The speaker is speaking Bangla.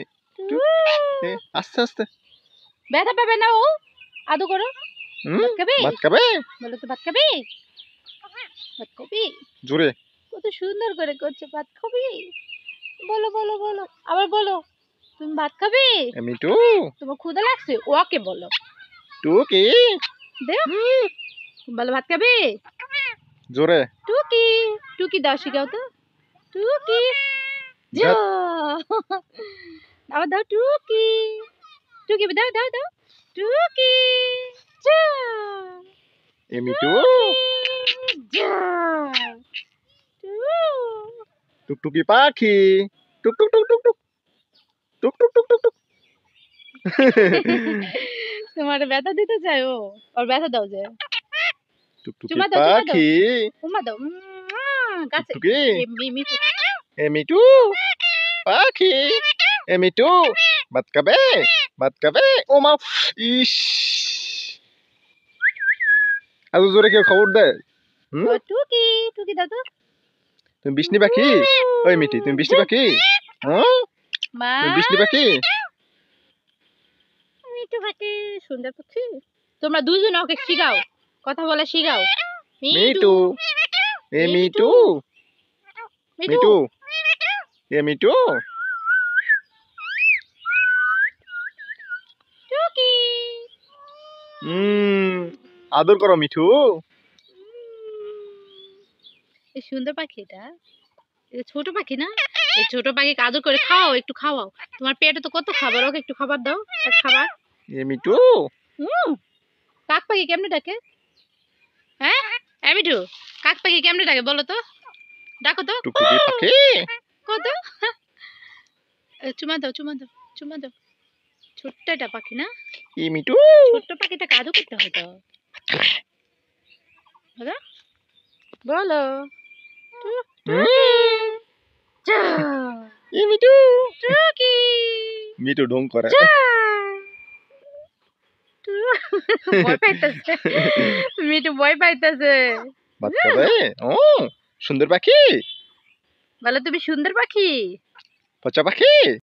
এ, টুক, আস্তে আস্তে। ব্যথা পাবে না ও? আদু করো। ভাত খাবে? ভাত খাবে? বলো তো ভাত খাবে? ভাত খাবি? জোরে। কত সুন্দর করে করছে, ভাত খাবি? বলো বলো বলো, আবার বলো। তুমি ভাত খাবে? মিঠু, তোমার ক্ষুধা লাগছে? ওকে বলো। টুকি। দে, বলো ভাত খাবে? জোরে। টুকি, টুকি দাও, শিখাও তো। টুকি, যা। আবার দাও টুকি, টুকি দাও দাও দাও। টুকি, যা। মিঠু, যা। টুকটুকি পাখি। টুক টুক টুক টুক টুক টুক টুক টুক টুক টুক। তোমার ব্যথা দিতে চাই ও, ওর ব্যথা দাও যে। টুকটুকি চুমা দাও, চুমা দাও, পাখি। উমা দাও। কাছে টুকটুকি। মিঠু। মিঠু পাখি। মিঠু, ভাত খাবে? ভাত খাবে? ও মা, ইস, এত জোরে কেউ খবর দেয়? টুকি, টুকি দাও তো। তুমি বিষ্ণু পাখি? ওই মিঠি, তুমি বিষ্ণু পাখি? মা, তুমি বিষ্ণু পাখি? মিঠু পাখি, সুন্দর পাখি। তোমরা দুইজন ওকে শিখাও, কথা বলা শিখাও। মিঠু, মিঠু, মিঠু, মিঠু। টুকি। আদর করো মিঠু। এই সুন্দর পাখি, এটা ছোট পাখি না? এই ছোট পাখি আদর করে খাওয়াও, একটু খাওয়াও। তোমার পেটে তো কত খাবার, ওকে একটু খাবার দাও। এক খাবার। মিঠু। কাক পাখি কেমনে ডাকে? হ্যাঁ, মিঠু, কাক পাখি কেমনে ডাকে বলো তো? ডাকো তো। টুকটুকি পাখি। কত? চুমা দাও, চুমা দাও, চুমা দাও। ছোট্ট একটা পাখি না? মিঠু। ছোট্ট পাখিটাকে আদর করতে হয় তো। বলো বলো। মিঠু। টুকি, মিঠু ঢং করে। ভয় পাইতেছে, মিঠু ভয় পাইতেছে। ভাত খাবে? ও সুন্দর পাখি। বলো তুমি সুন্দর পাখি। পচা পাখি।